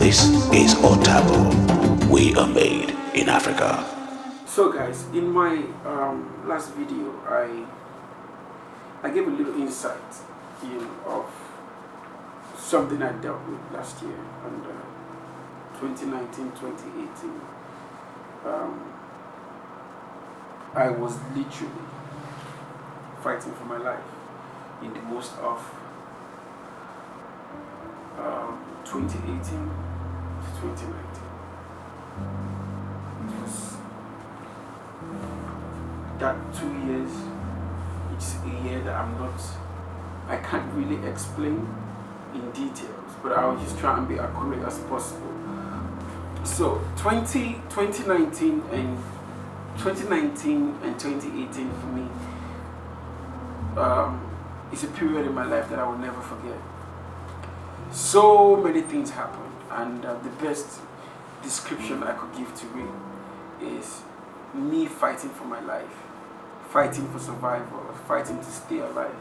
This is Otabor. We are made in Africa. So guys, in my last video, I gave a little insight, of something I dealt with last year, and 2019, 2018. I was literally fighting for my life in the most of 2018 to 2019. It was that 2 years. It's a year that I can't really explain in details, but I was just trying to be accurate as possible. So 2019 and 2018 for me is a period in my life that I will never forget. So many things happened, and the best description I could give to it is me fighting for my life, fighting for survival, fighting to stay alive,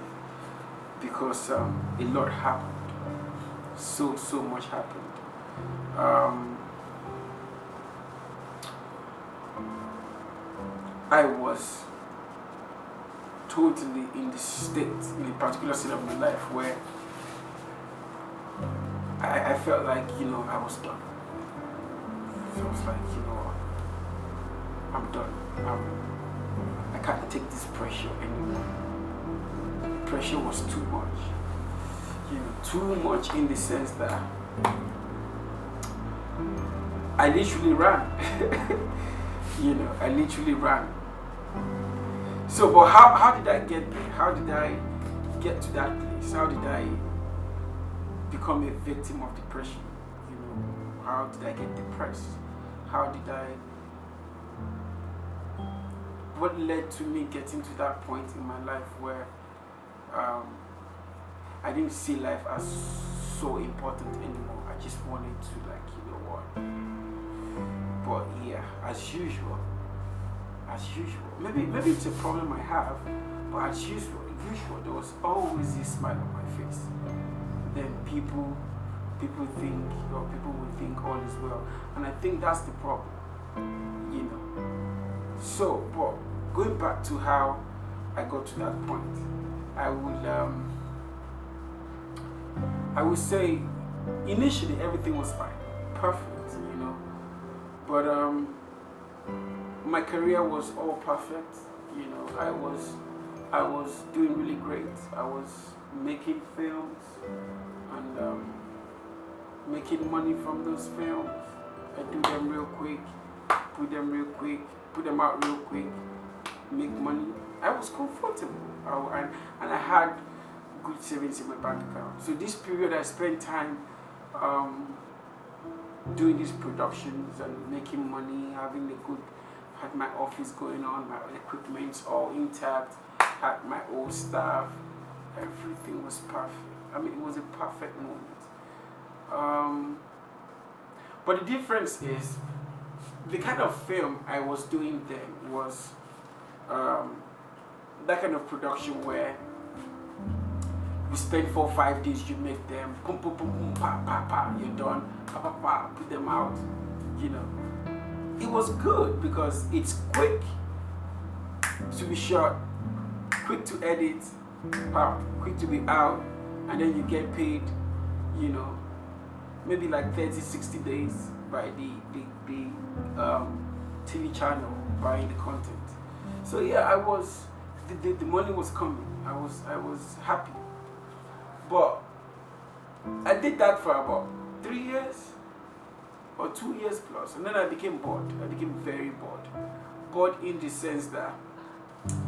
because a lot happened. So much happened. I was totally in the state, in a particular state of my life where I felt like, I was done. So I was like, I'm done. I can't take this pressure anymore. Pressure was too much. Too much in the sense that I literally ran. I literally ran. So, but how did I get there? How did I get to that place? How did I become a victim of depression? How did I get depressed? What led to me getting to that point in my life where I didn't see life as so important anymore. I just wanted to, But yeah, as usual, maybe it's a problem I have, but as usual, there was always this smile on my face. Then people will think all is well, and I think that's the problem, So, but going back to how I got to that point, I would say initially everything was fine, perfect, but my career was all perfect, I was doing really great. I was making films and making money from those films. I do them real quick, put them out real quick, make money. I was comfortable, and I had good savings in my bank account. So this period I spent time doing these productions and making money, had my office going on, my equipment's all intact, had my old staff, everything was perfect. It was a perfect moment. But the difference is, the kind of film I was doing then was that kind of production where you spend 4 or 5 days, you make them, boom, boom, boom, boom, pa, pa, pa, you're done, pa, pa, pa, put them out, It was good because it's quick to be shot, quick to edit, quick to be out, and then you get paid, maybe like 30, 60 days by the TV channel buying the content. So yeah, the money was coming. I was happy. But I did that for about 3 years or 2 years plus, and then I became bored. I became very bored. Bored in the sense that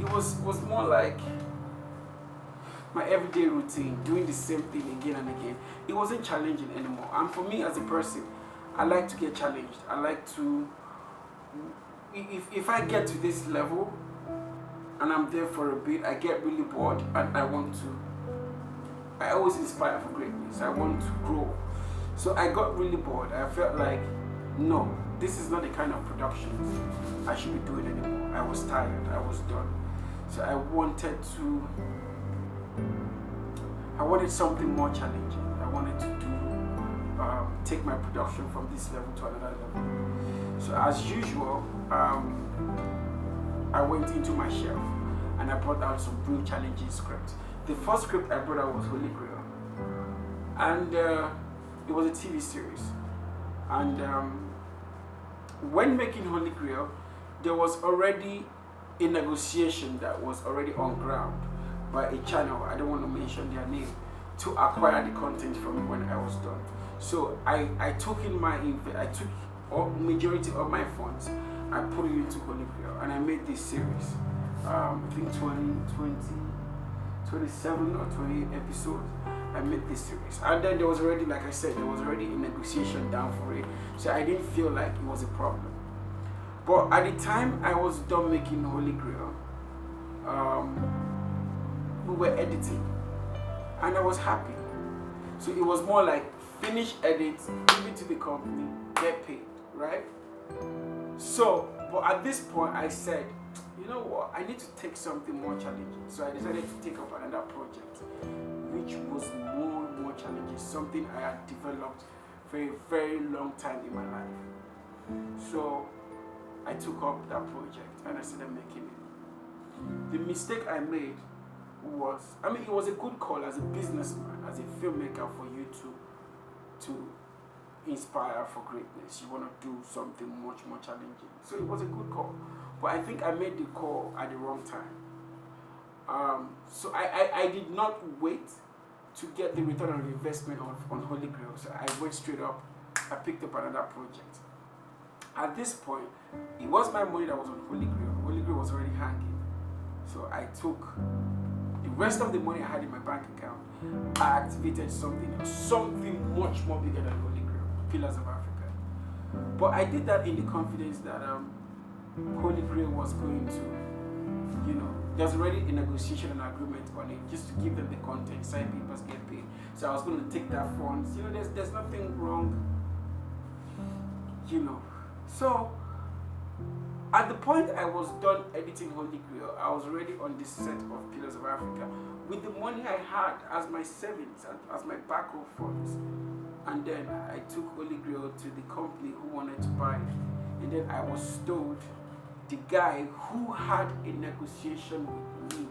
it was more like my everyday routine, doing the same thing again and again. It wasn't challenging anymore. And for me as a person, I like to get challenged. I like to, if I get to this level and I'm there for a bit, I get really bored and I always inspire for greatness. I want to grow. So I got really bored. I felt like, no, this is not the kind of productions I should be doing anymore. I was tired. I was done. So I wanted something more challenging. I wanted to do take my production from this level to another level. So as usual, I went into my shelf and I brought out some real challenging scripts. The first script I brought out was Holy Grail, and it was a TV series. And when making Holy Grail, there was already a negotiation that was already on ground by a channel, I don't want to mention their name, to acquire the content from me when I was done. So I took majority of my funds, I put it into Holy Grail, and I made this series. I think 27 or 28 episodes. I made this series, and then there was already, like I said, there was already a negotiation down for it, so I didn't feel like it was a problem. But at the time I was done making Holy Grail, we were editing, and I was happy. So it was more like finish edit, give it to the company, get paid, right? So, but at this point I said, you know what, I need to take something more challenging. So I decided to take up another project, which was more challenging, something I had developed for a very long time in my life. So I took up that project and I started making it. The mistake I made was, it was a good call as a businessman, as a filmmaker, for you to inspire for greatness. You want to do something much more challenging. So it was a good call. But I think I made the call at the wrong time. So I did not wait to get the return on investment on Holy Grail. So I went straight up, I picked up another project. At this point, it was my money that was on Holy Grail. Holy Grail was already hanging. So I took the rest of the money I had in my bank account. I activated something else, something much more bigger than Holy Grail, Pillars of Africa. But I did that in the confidence that Holy Grail was going to, there's already a negotiation and agreement on it, just to give them the content, sign papers, get paid. So I was going to take that funds. There's nothing wrong, So at the point I was done editing Holy Grail, I was already on the set of Pillars of Africa with the money I had as my savings, as my backup funds. And then I took Holy Grail to the company who wanted to buy it. And then I was told the guy who had a negotiation with me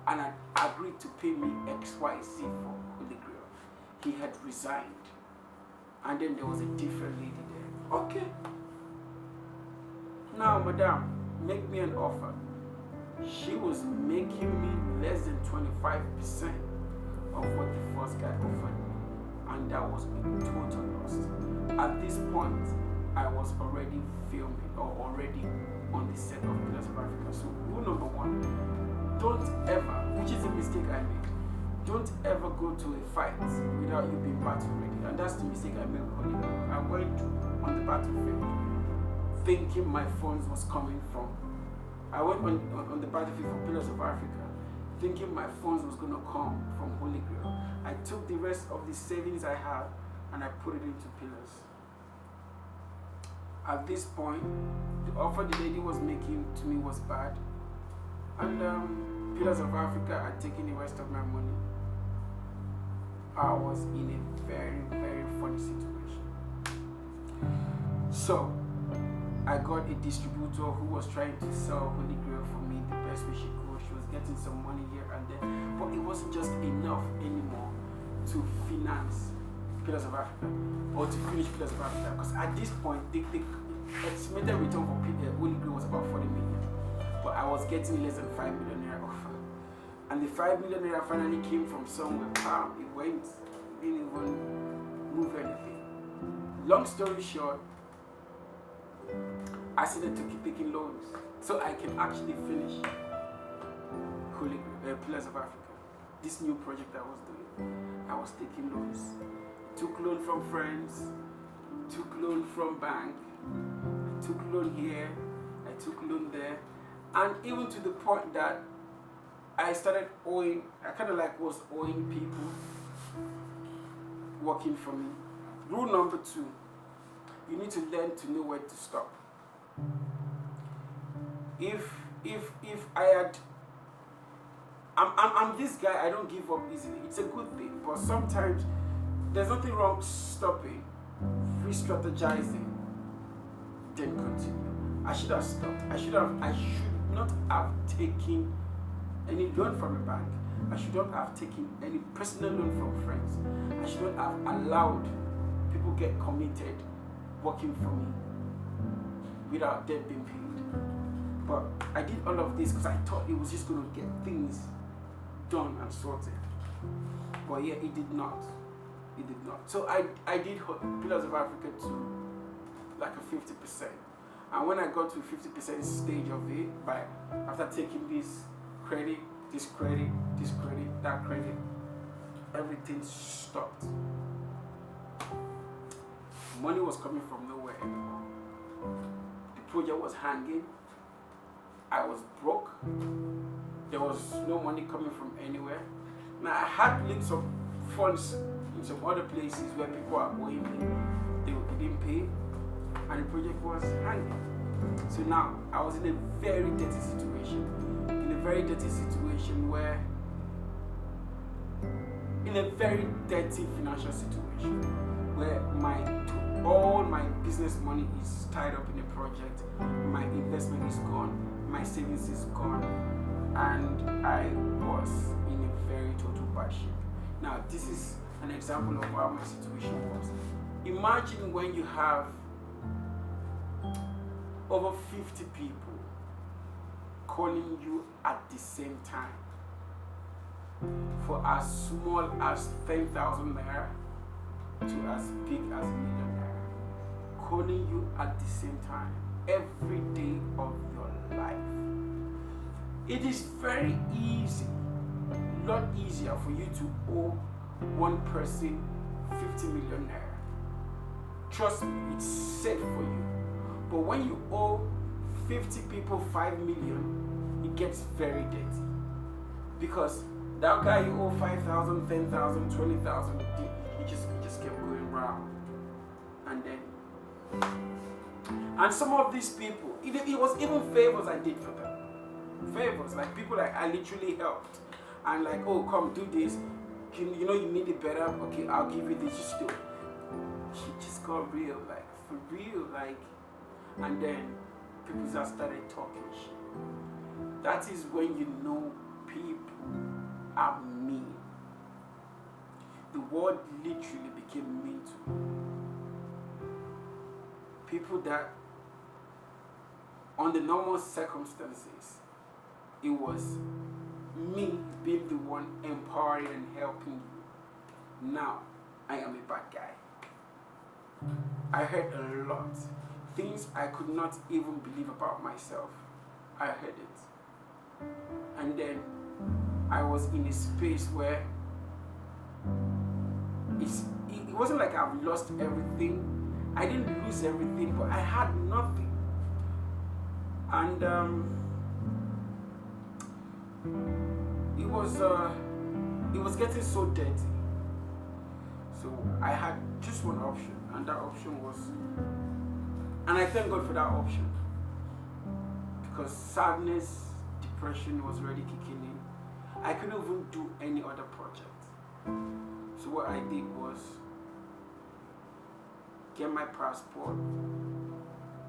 and had agreed to pay me XYZ for Holy Grail, he had resigned. And then there was a different lady there. Okay. Now, madam, make me an offer. She was making me less than 25% of what the first guy offered me. And that was a total loss. At this point, I was already filming or already on the set of Pillars of Africa. So rule number one, don't ever, which is a mistake I made, don't ever go to a fight without you being battle ready. And that's the mistake I made with Holy Grail. I went on the battlefield thinking my funds was coming from. I went on the battlefield for Pillars of Africa thinking my funds was going to come from Holy Grail. I took the rest of the savings I had and I put it into Pillars. At this point, the offer the lady was making to me was bad, and Pillars of Africa had taken the rest of my money. I was in a very, very funny situation. So I got a distributor who was trying to sell Holy Grail for me the best way she could. She was getting some money here and there, but it wasn't just enough anymore to finance Pillars of Africa or to finish Pillars of Africa, because at this point the estimated return for Holy Grail was about 40 million, but I was getting less than 5 million naira offer, and the 5 million naira finally came from somewhere. It went, didn't even move anything. Long story short, I started to keep taking loans so I can actually finish Holy Grail, Pillars of Africa. This new project I was doing, I was taking loans. Took loan from friends, took loan from bank, I took loan here, I took loan there, and even to the point that I started owing, I kind of like was owing people working for me. Rule number 2, you need to learn to know where to stop. If I had, I'm this guy, I don't give up easily. It's a good thing, but sometimes there's nothing wrong stopping re-strategizing, then continue. I should have stopped. I should not have taken any loan from a bank. I should not have taken any personal loan from friends. I should not have allowed people get committed working for me without them being paid. But I did all of this because I thought it was just going to get things done and sorted. But yeah, it did not. It did not. So I did Pillars of Africa to like a 50%. And when I got to 50% stage of it, after taking this credit, that credit, everything stopped. Money was coming from nowhere anymore. The project was hanging. I was broke. There was no money coming from anywhere. Now I had links of funds in some other places where people are owing me. They didn't pay, and the project was hanging. So now I was in a very dirty situation. In a very dirty financial situation where all my business money is tied up in a project, my investment is gone, my savings is gone, and I was in a very total bad shape. Now this is an example of how my situation was. Imagine when you have over 50 people calling you at the same time for as small as 10,000 naira to as big as a million naira, calling you at the same time every day of your life. It is very easy, a lot easier for you to owe one person 50 million naira. Trust me, it's safe for you. But when you owe 50 people 5 million, it gets very dirty. Because that guy you owe 5,000, 10,000, 20,000, he just kept going round. And some of these people, it was even favors I did for them. Favors, like people like I literally helped. And like, oh, come do this. You know you need it better. Okay, I'll give you this. Just do it. She just got real, like for real, like. And then people just started talking shit. That is when you know people are mean. The word literally became mean to me. People that, under normal circumstances, it was me being the one empowering and helping you. Now, I am a bad guy. I heard a lot. Things I could not even believe about myself. I heard it. And then I was in a space where it wasn't like I've lost everything. I didn't lose everything, but I had nothing. And it was getting so dirty. So I had just one option, and that option was, and I thank God for that option, because sadness, depression was already kicking in. I couldn't even do any other project. So what I did was get my passport.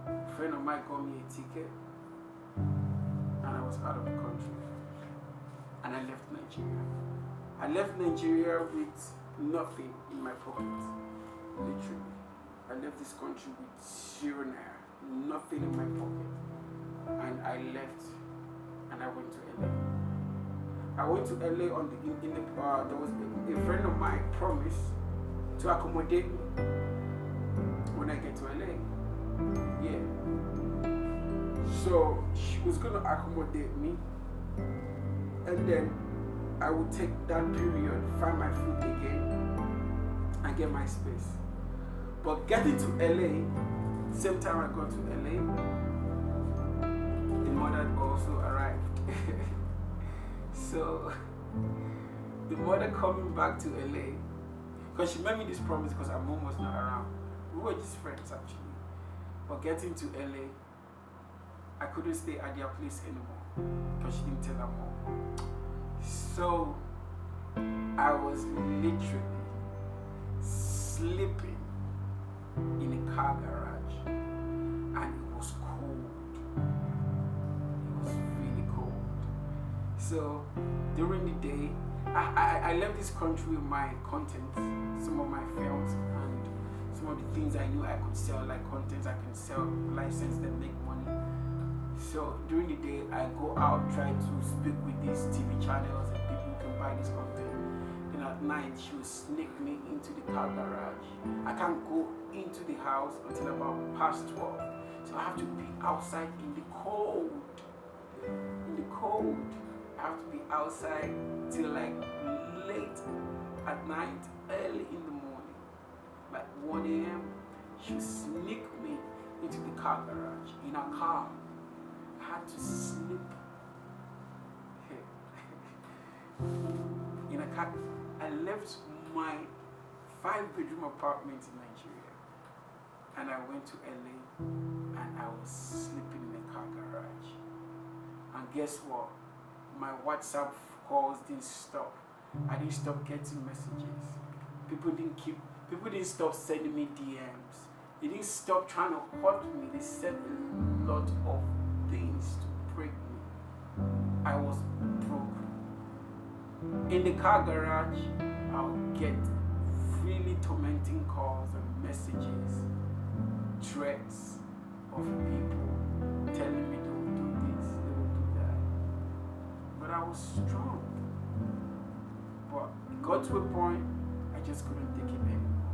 A friend of mine got me a ticket, and I was out of the country. And I left Nigeria. I left Nigeria with nothing in my pocket. Literally. I left this country with 0 naira, nothing in my pocket. And I left, and I went to LA. I went to LA there was a friend of mine promised to accommodate me when I get to LA. Yeah. So she was gonna accommodate me, and then I would take that period, find my food again, and get my space. But getting to LA, same time I got to LA, the mother also arrived. So the mother coming back to LA, because she made me this promise because her mom was not around. We were just friends actually. But getting to LA, I couldn't stay at their place anymore because she didn't tell her mom. So I was literally sleeping in a car garage, and it was cold. It was really cold. So during the day, I left this country with my content, some of my films, and some of the things I knew I could sell, like contents I can sell, license them, make money. So during the day, I go out, try to speak with these TV channels and people who can buy this content. Then at night, she will sneak me into the car garage. I can't go into the house until about past 12. So I have to be outside in the cold. In the cold. I have to be outside till like late at night, early in the morning. Like 1 a.m. She'll sneak me into the car garage in a car. I had to sleep in a car. I left my 5-bedroom apartment in Nigeria and I went to LA and I was sleeping in a car garage. And guess what? My WhatsApp calls didn't stop. I didn't stop getting messages. People didn't stop sending me DMs. They didn't stop trying to hurt me. They said a lot of things to break me. I was broke. In the car garage, I'll get really tormenting calls and messages, threats of people telling me they will do this, they will do that. But I was strong. But it got to a point I just couldn't take it anymore.